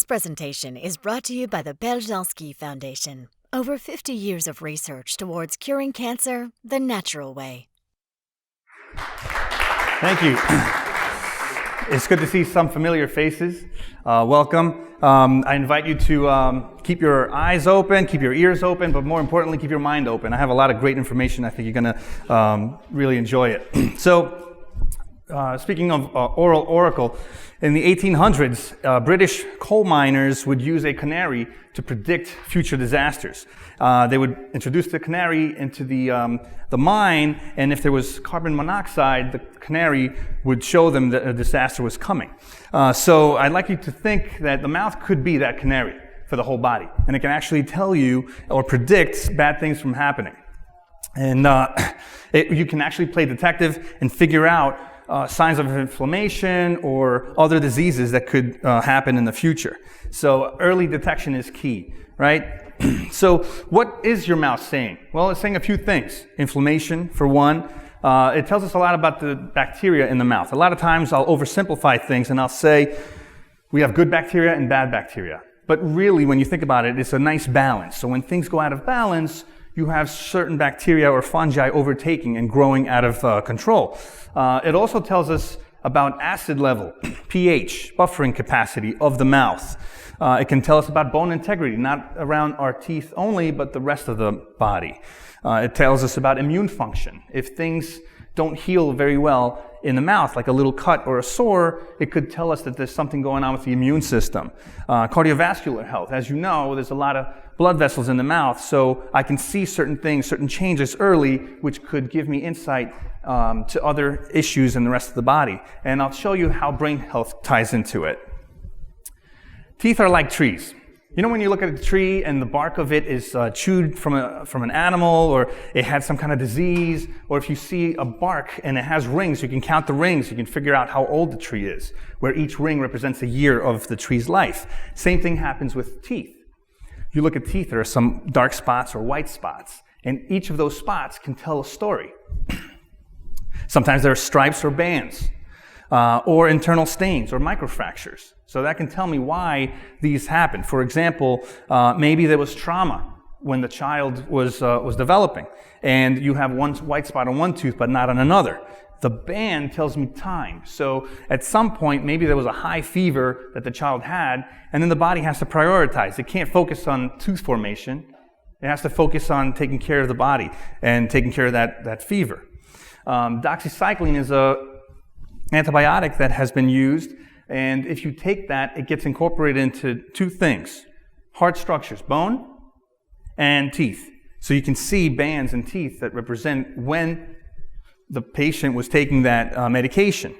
presentation is brought to you by the Periodontal Foundation. Over 50 years of research towards curing cancer the natural way. Thank you. It's good to see some familiar faces. Welcome. I invite you to keep your eyes open, keep your ears open, but more importantly, keep your mind open. I have a lot of great information. I think you're going to really enjoy it. So, speaking of oral oracle, in the 1800s, British coal miners would use a canary to predict future disasters. They would introduce the canary into the mine, and if there was carbon monoxide, the canary would show them that a disaster was coming. So I'd like you to think that the mouth could be that canary for the whole body, and it can actually tell you or predict bad things from happening. And you can actually play detective and figure out signs of inflammation or other diseases that could happen in the future. So early detection is key, right? So what is your mouth saying? Well, it's saying a few things. Inflammation, for one. It tells us a lot about the bacteria in the mouth. A lot of times I'll oversimplify things and I'll say we have good bacteria and bad bacteria. But really, when you think about it, it's a nice balance. So when things go out of balance, you have certain bacteria or fungi overtaking and growing out of control. It also tells us about acid level, pH, buffering capacity of the mouth. It can tell us about bone integrity, not around our teeth only, but the rest of the body. It tells us about immune function. If things don't heal very well in the mouth, like a little cut or a sore, it could tell us that there's something going on with the immune system. Cardiovascular health. As you know, there's a lot of blood vessels in the mouth, so I can see certain things, certain changes early, which could give me insight to other issues in the rest of the body. And I'll show you how brain health ties into it. Teeth are like trees. You know when you look at a tree and the bark of it is chewed from an animal, or it had some kind of disease, or if you see a bark and it has rings, you can count the rings, you can figure out how old the tree is, where each ring represents a year of the tree's life. Same thing happens with teeth. You look at teeth, there are some dark spots or white spots, and each of those spots can tell a story. Sometimes there are stripes or bands, or internal stains or microfractures. So that can tell me why these happen. For example, maybe there was trauma when the child was developing, and you have one white spot on one tooth but not on another. The band tells me time. So at some point, maybe there was a high fever that the child had, and then the body has to prioritize. It can't focus on tooth formation. It has to focus on taking care of the body and taking care of that fever. Doxycycline is an antibiotic that has been used, and if you take that, it gets incorporated into two things: hard structures, bone and teeth. So you can see bands and teeth that represent when the patient was taking that medication.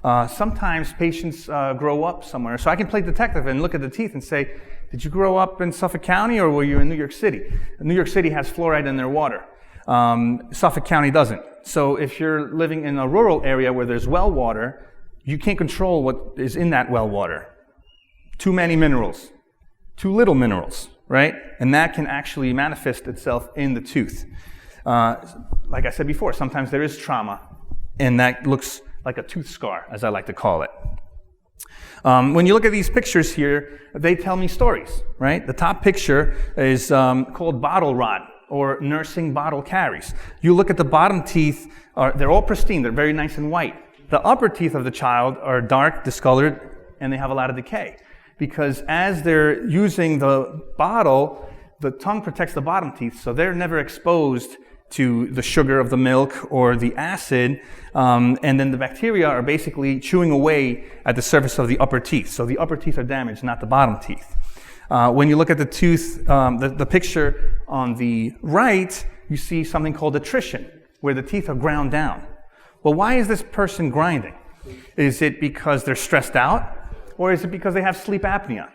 Sometimes patients grow up somewhere. So I can play detective and look at the teeth and say, did you grow up in Suffolk County or were you in New York City? New York City has fluoride in their water. Suffolk County doesn't. So if you're living in a rural area where there's well water, you can't control what is in that well water. Too many minerals, too little minerals, right? And that can actually manifest itself in the tooth. Like I said before, sometimes there is trauma, and that looks like a tooth scar, as I like to call it. When you look at these pictures here, they tell me stories, right? The top picture is called bottle rot, or nursing bottle caries. You look at the bottom teeth, they're all pristine, they're very nice and white. The upper teeth of the child are dark, discolored, and they have a lot of decay. Because as they're using the bottle, the tongue protects the bottom teeth, so they're never exposed to the sugar of the milk or the acid, and then the bacteria are basically chewing away at the surface of the upper teeth. So the upper teeth are damaged, not the bottom teeth. When you look at the tooth, the picture on the right, you see something called attrition, where the teeth are ground down. Well, why is this person grinding? Is it because they're stressed out, or is it because they have sleep apnea?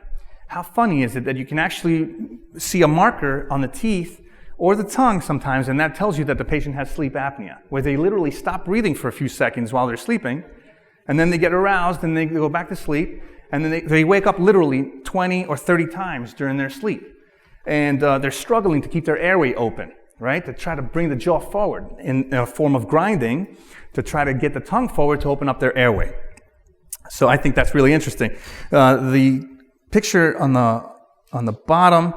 How funny is it that you can actually see a marker on the teeth or the tongue sometimes, and that tells you that the patient has sleep apnea, where they literally stop breathing for a few seconds while they're sleeping, and then they get aroused and they go back to sleep, and then they wake up literally 20 or 30 times during their sleep. And they're struggling to keep their airway open, right? To try to bring the jaw forward in a form of grinding to try to get the tongue forward to open up their airway. So I think that's really interesting. The picture on the bottom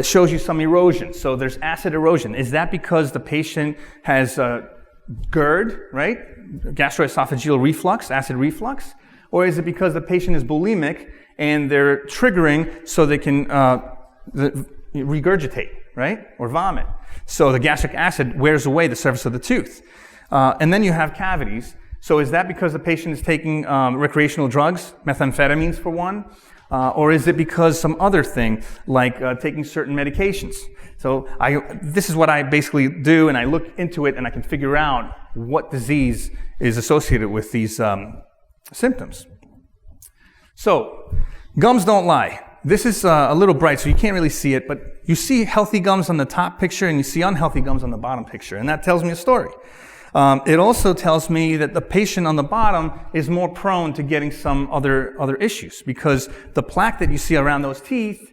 shows you some erosion. So there's acid erosion. Is that because the patient has GERD, right? Gastroesophageal reflux, acid reflux? Or is it because the patient is bulimic and they're triggering so they can regurgitate, right? Or vomit. So the gastric acid wears away the surface of the tooth. And then you have cavities. So is that because the patient is taking recreational drugs, methamphetamines for one? Or is it because some other thing, like taking certain medications? So this is what I basically do, and I look into it and I can figure out what disease is associated with these symptoms. So, gums don't lie. This is a little bright, so you can't really see it, but you see healthy gums on the top picture and you see unhealthy gums on the bottom picture, and that tells me a story. It also tells me that the patient on the bottom is more prone to getting some other issues, because the plaque that you see around those teeth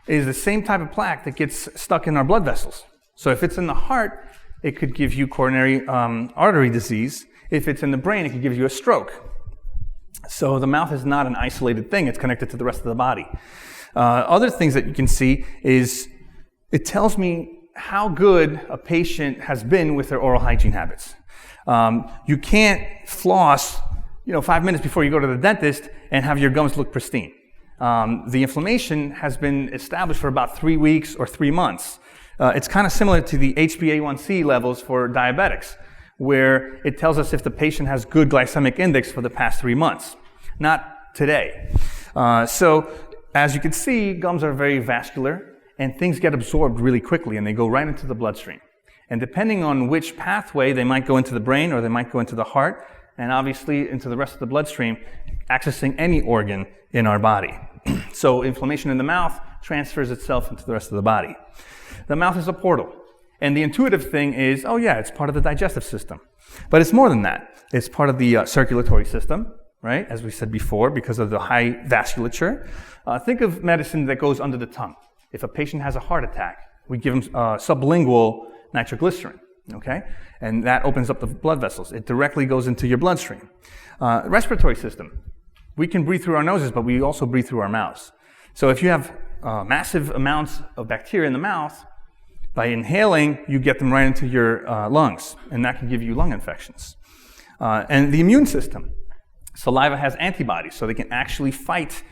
is the same type of plaque that gets stuck in our blood vessels. So if it's in the heart, it could give you coronary artery disease. If it's in the brain, it could give you a stroke. So the mouth is not an isolated thing. It's connected to the rest of the body. Other things that you can see is it tells me how good a patient has been with their oral hygiene habits. You can't floss 5 minutes before you go to the dentist and have your gums look pristine. The inflammation has been established for about 3 weeks or 3 months. It's kind of similar to the HbA1c levels for diabetics, where it tells us if the patient has good glycemic index for the past 3 months. Not today. So as you can see, gums are very vascular, and things get absorbed really quickly, and they go right into the bloodstream. And depending on which pathway, they might go into the brain or they might go into the heart, and obviously into the rest of the bloodstream, accessing any organ in our body. So inflammation in the mouth transfers itself into the rest of the body. The mouth is a portal. And the intuitive thing is, oh yeah, it's part of the digestive system. But it's more than that. It's part of the circulatory system, right? As we said before, because of the high vasculature. Think of medicine that goes under the tongue. If a patient has a heart attack, we give them sublingual nitroglycerin, okay? And that opens up the blood vessels. It directly goes into your bloodstream. Respiratory system. We can breathe through our noses, but we also breathe through our mouths. So if you have massive amounts of bacteria in the mouth, by inhaling, you get them right into your lungs, and that can give you lung infections. And the immune system. Saliva has antibodies, so they can actually fight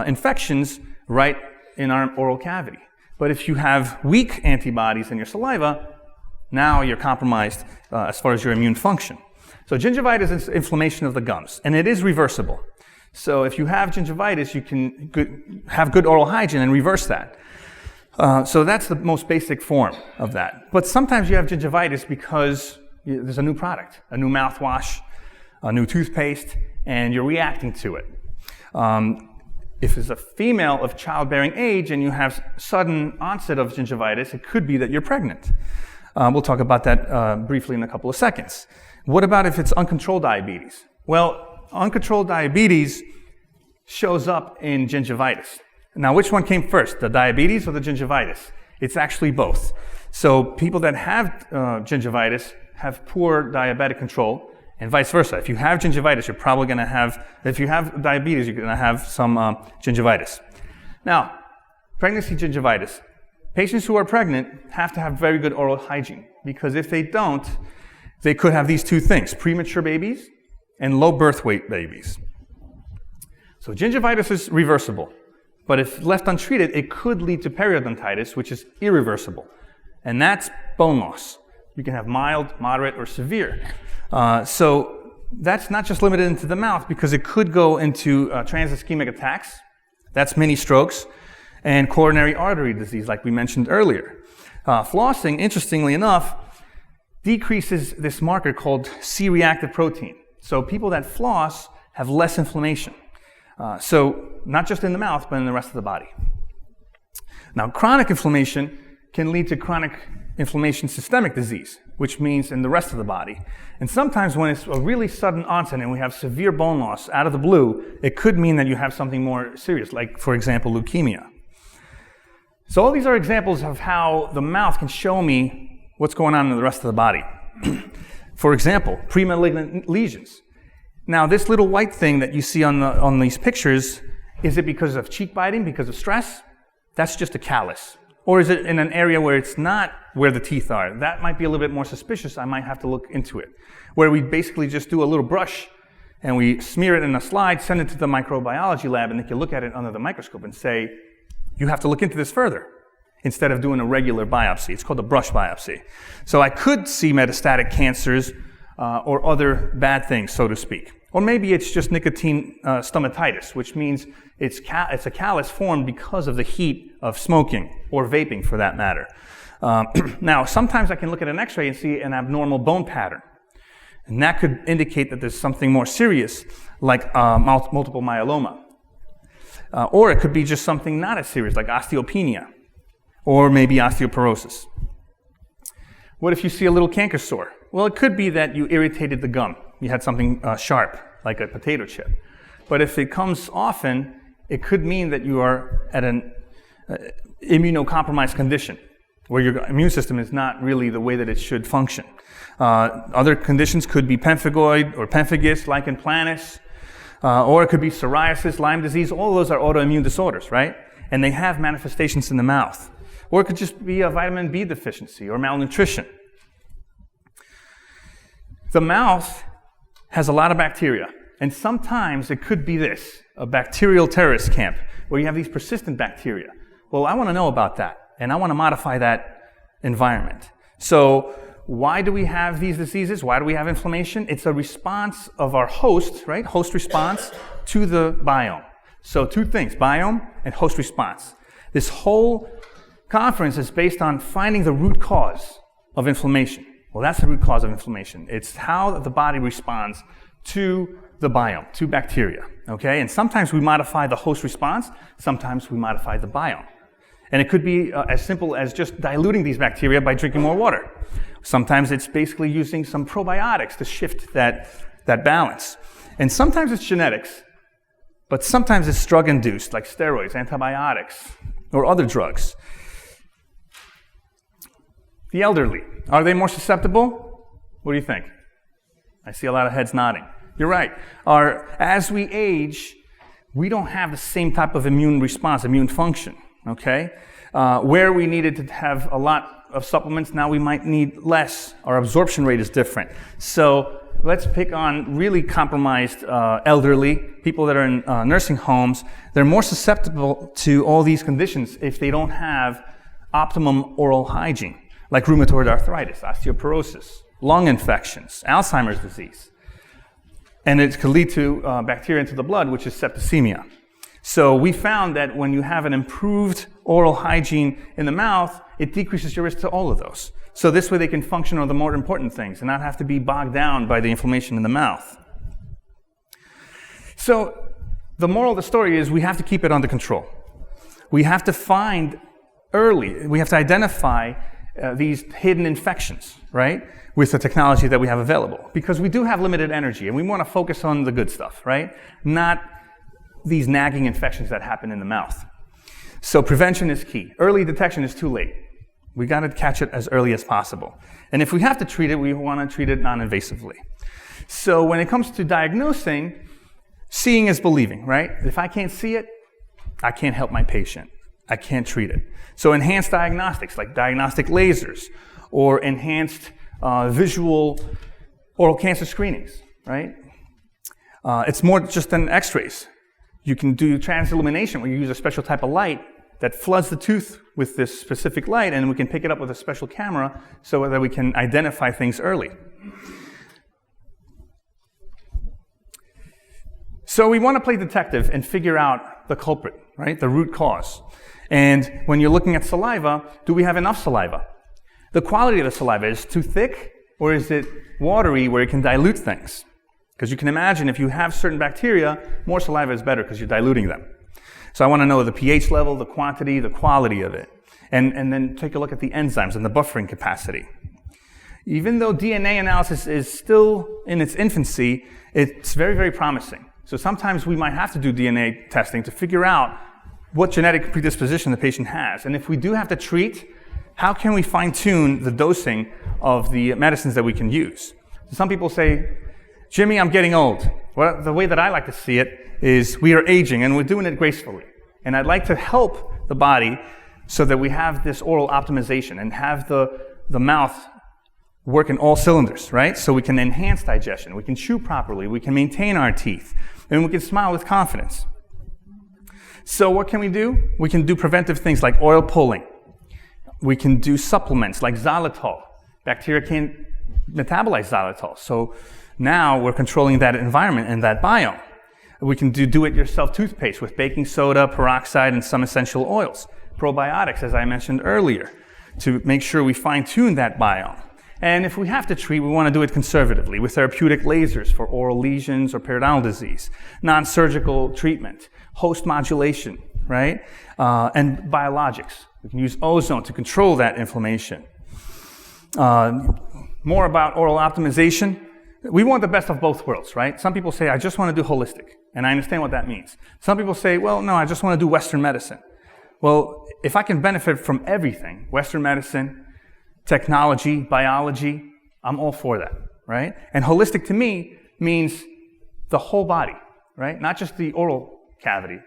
infections right in our oral cavity. But if you have weak antibodies in your saliva, now you're compromised as far as your immune function. So gingivitis is inflammation of the gums, and it is reversible. So if you have gingivitis, you can have good oral hygiene and reverse that. So that's the most basic form of that. But sometimes you have gingivitis because there's a new product, a new mouthwash, a new toothpaste, and you're reacting to it. If it's a female of childbearing age and you have sudden onset of gingivitis, it could be that you're pregnant. We'll talk about that briefly in a couple of seconds. What about if it's uncontrolled diabetes? Well, uncontrolled diabetes shows up in gingivitis. Now, which one came first, the diabetes or the gingivitis? It's actually both. So people that have gingivitis have poor diabetic control, and vice versa. If you have gingivitis, you're probably going to have, if you have diabetes, you're going to have some gingivitis. Now, pregnancy gingivitis. Patients who are pregnant have to have very good oral hygiene, because if they don't, they could have these two things, premature babies and low birth weight babies. So gingivitis is reversible, but if left untreated, it could lead to periodontitis, which is irreversible, and that's bone loss. You can have mild, moderate, or severe. So that's not just limited into the mouth, because it could go into transischemic attacks, that's mini strokes, and coronary artery disease, like we mentioned earlier. Flossing, interestingly enough, decreases this marker called C-reactive protein. So people that floss have less inflammation. So not just in the mouth, but in the rest of the body. Now, chronic inflammation can lead to chronic inflammation systemic disease, which means in the rest of the body. And sometimes when it's a really sudden onset and we have severe bone loss out of the blue, it could mean that you have something more serious, like, for example, leukemia. So all these are examples of how the mouth can show me what's going on in the rest of the body. For example, premalignant lesions. Now, this little white thing that you see on these pictures Is it because of cheek biting, because of stress? That's just a callus. Or is it in an area where it's not where the teeth are? That might be a little bit more suspicious. I might have to look into it. Where we basically just do a little brush and we smear it in a slide, send it to the microbiology lab, and they can look at it under the microscope and say, you have to look into this further, instead of doing a regular biopsy. It's called a brush biopsy. So I could see metastatic cancers or other bad things, so to speak. Or maybe it's just nicotine stomatitis, which means it's a callus formed because of the heat of smoking, or vaping for that matter. Now, sometimes I can look at an x-ray and see an abnormal bone pattern. And that could indicate that there's something more serious, like multiple myeloma. Or it could be just something not as serious, like osteopenia, or maybe osteoporosis. What if you see a little canker sore? Well, it could be that you irritated the gum. You had something sharp, like a potato chip. But if it comes often, it could mean that you are at an immunocompromised condition, where your immune system is not really the way that it should function. Other conditions could be pemphigoid or pemphigus, lichen planus, or it could be psoriasis, Lyme disease. All of those are autoimmune disorders, right? And they have manifestations in the mouth. Or it could just be a vitamin B deficiency or malnutrition. The mouth has a lot of bacteria, and sometimes it could be this, a bacterial terrorist camp, where you have these persistent bacteria. Well, I want to know about that, and I want to modify that environment. So why do we have these diseases? Why do we have inflammation? It's a response of our host, right? Host response to the biome. So two things, biome and host response. This whole conference is based on finding the root cause of inflammation. Well, that's the root cause of inflammation. It's how the body responds to the biome, to bacteria, okay? And sometimes we modify the host response, sometimes we modify the biome. And it could be as simple as just diluting these bacteria by drinking more water. Sometimes it's basically using some probiotics to shift that balance. And sometimes it's genetics, but sometimes it's drug-induced, like steroids, antibiotics, or other drugs. The elderly, are they more susceptible? What do you think? I see a lot of heads nodding. You're right. As we age, we don't have the same type of immune response, immune function, okay? Where we needed to have a lot of supplements, now we might need less. Our absorption rate is different. So let's pick on really compromised elderly, people that are in nursing homes. They're more susceptible to all these conditions if they don't have optimum oral hygiene, like rheumatoid arthritis, osteoporosis, lung infections, Alzheimer's disease. And it could lead to bacteria into the blood, which is septicemia. So we found that when you have an improved oral hygiene in the mouth, it decreases your risk to all of those. So this way they can function on the more important things and not have to be bogged down by the inflammation in the mouth. So the moral of the story is we have to keep it under control. We have to find early, we have to identify these hidden infections, right, with the technology that we have available. Because we do have limited energy, and we want to focus on the good stuff, right? Not these nagging infections that happen in the mouth. So prevention is key. Early detection is too late. We got to catch it as early as possible. And if we have to treat it, we want to treat it non-invasively. So when it comes to diagnosing, seeing is believing, right? If I can't see it, I can't help my patient. I can't treat it. So enhanced diagnostics, like diagnostic lasers, or enhanced visual oral cancer screenings, right? It's more just than x-rays. You can do transillumination, where you use a special type of light that floods the tooth with this specific light, and we can pick it up with a special camera so that we can identify things early. So we want to play detective and figure out the culprit, right? The root cause. And when you're looking at saliva, do we have enough saliva? The quality of the saliva, is it too thick, or is it watery where it can dilute things? Because you can imagine if you have certain bacteria, more saliva is better because you're diluting them. So I want to know the pH level, the quantity, the quality of it. And then take a look at the enzymes and the buffering capacity. Even though DNA analysis is still in its infancy, it's very, very promising. So sometimes we might have to do DNA testing to figure out what genetic predisposition the patient has. And if we do have to treat, how can we fine-tune the dosing of the medicines that we can use? Some people say, Jimmy, I'm getting old. Well, the way that I like to see it is we are aging, and we're doing it gracefully. And I'd like to help the body so that we have this oral optimization and have the mouth work in all cylinders, right? So we can enhance digestion, we can chew properly, we can maintain our teeth, and we can smile with confidence. So what can we do? We can do preventive things like oil pulling. We can do supplements like xylitol. Bacteria can't metabolize xylitol. So now we're controlling that environment and that biome. We can do do-it-yourself toothpaste with baking soda, peroxide, and some essential oils. Probiotics, as I mentioned earlier, to make sure we fine-tune that biome. And if we have to treat, we want to do it conservatively with therapeutic lasers for oral lesions or periodontal disease, non-surgical treatment, host modulation, right? And biologics. We can use ozone to control that inflammation. More about oral optimization. We want the best of both worlds, right? Some people say, I just want to do holistic, and I understand what that means. Some people say, well, no, I just want to do Western medicine. Well, if I can benefit from everything, Western medicine, technology, biology, I'm all for that, right? And holistic to me means the whole body, right? Not just the oral cavity,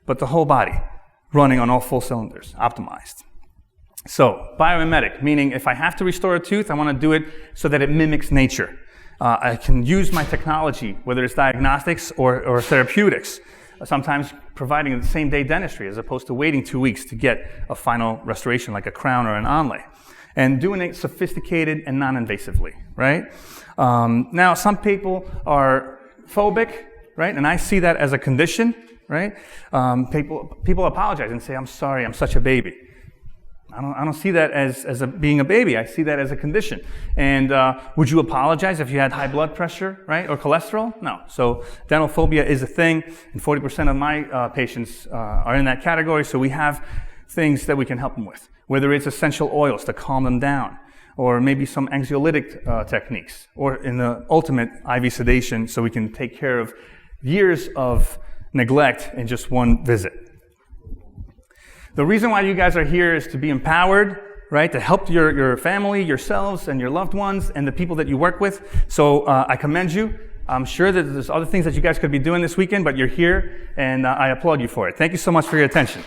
but the whole body running on all full cylinders, optimized. So, biomimetic, meaning if I have to restore a tooth, I want to do it so that it mimics nature. I can use my technology, whether it's diagnostics or therapeutics, sometimes providing the same-day dentistry as opposed to waiting 2 weeks to get a final restoration like a crown or an onlay. And doing it sophisticated and non-invasively, right? Now, some people are phobic, right? And I see that as a condition, right? People apologize and say, I'm sorry, I'm such a baby. I don't see that as being a baby. I see that as a condition. And would you apologize if you had high blood pressure, right, or cholesterol? No. So dental phobia is a thing, and 40% of my patients are in that category. So we have things that we can help them with, whether it's essential oils to calm them down, or maybe some anxiolytic techniques, or in the ultimate IV sedation, so we can take care of years of neglect in just one visit. The reason why you guys are here is to be empowered, right? To help your family, yourselves, and your loved ones, and the people that you work with. So I commend you. I'm sure that there's other things that you guys could be doing this weekend, but you're here, and I applaud you for it. Thank you so much for your attention.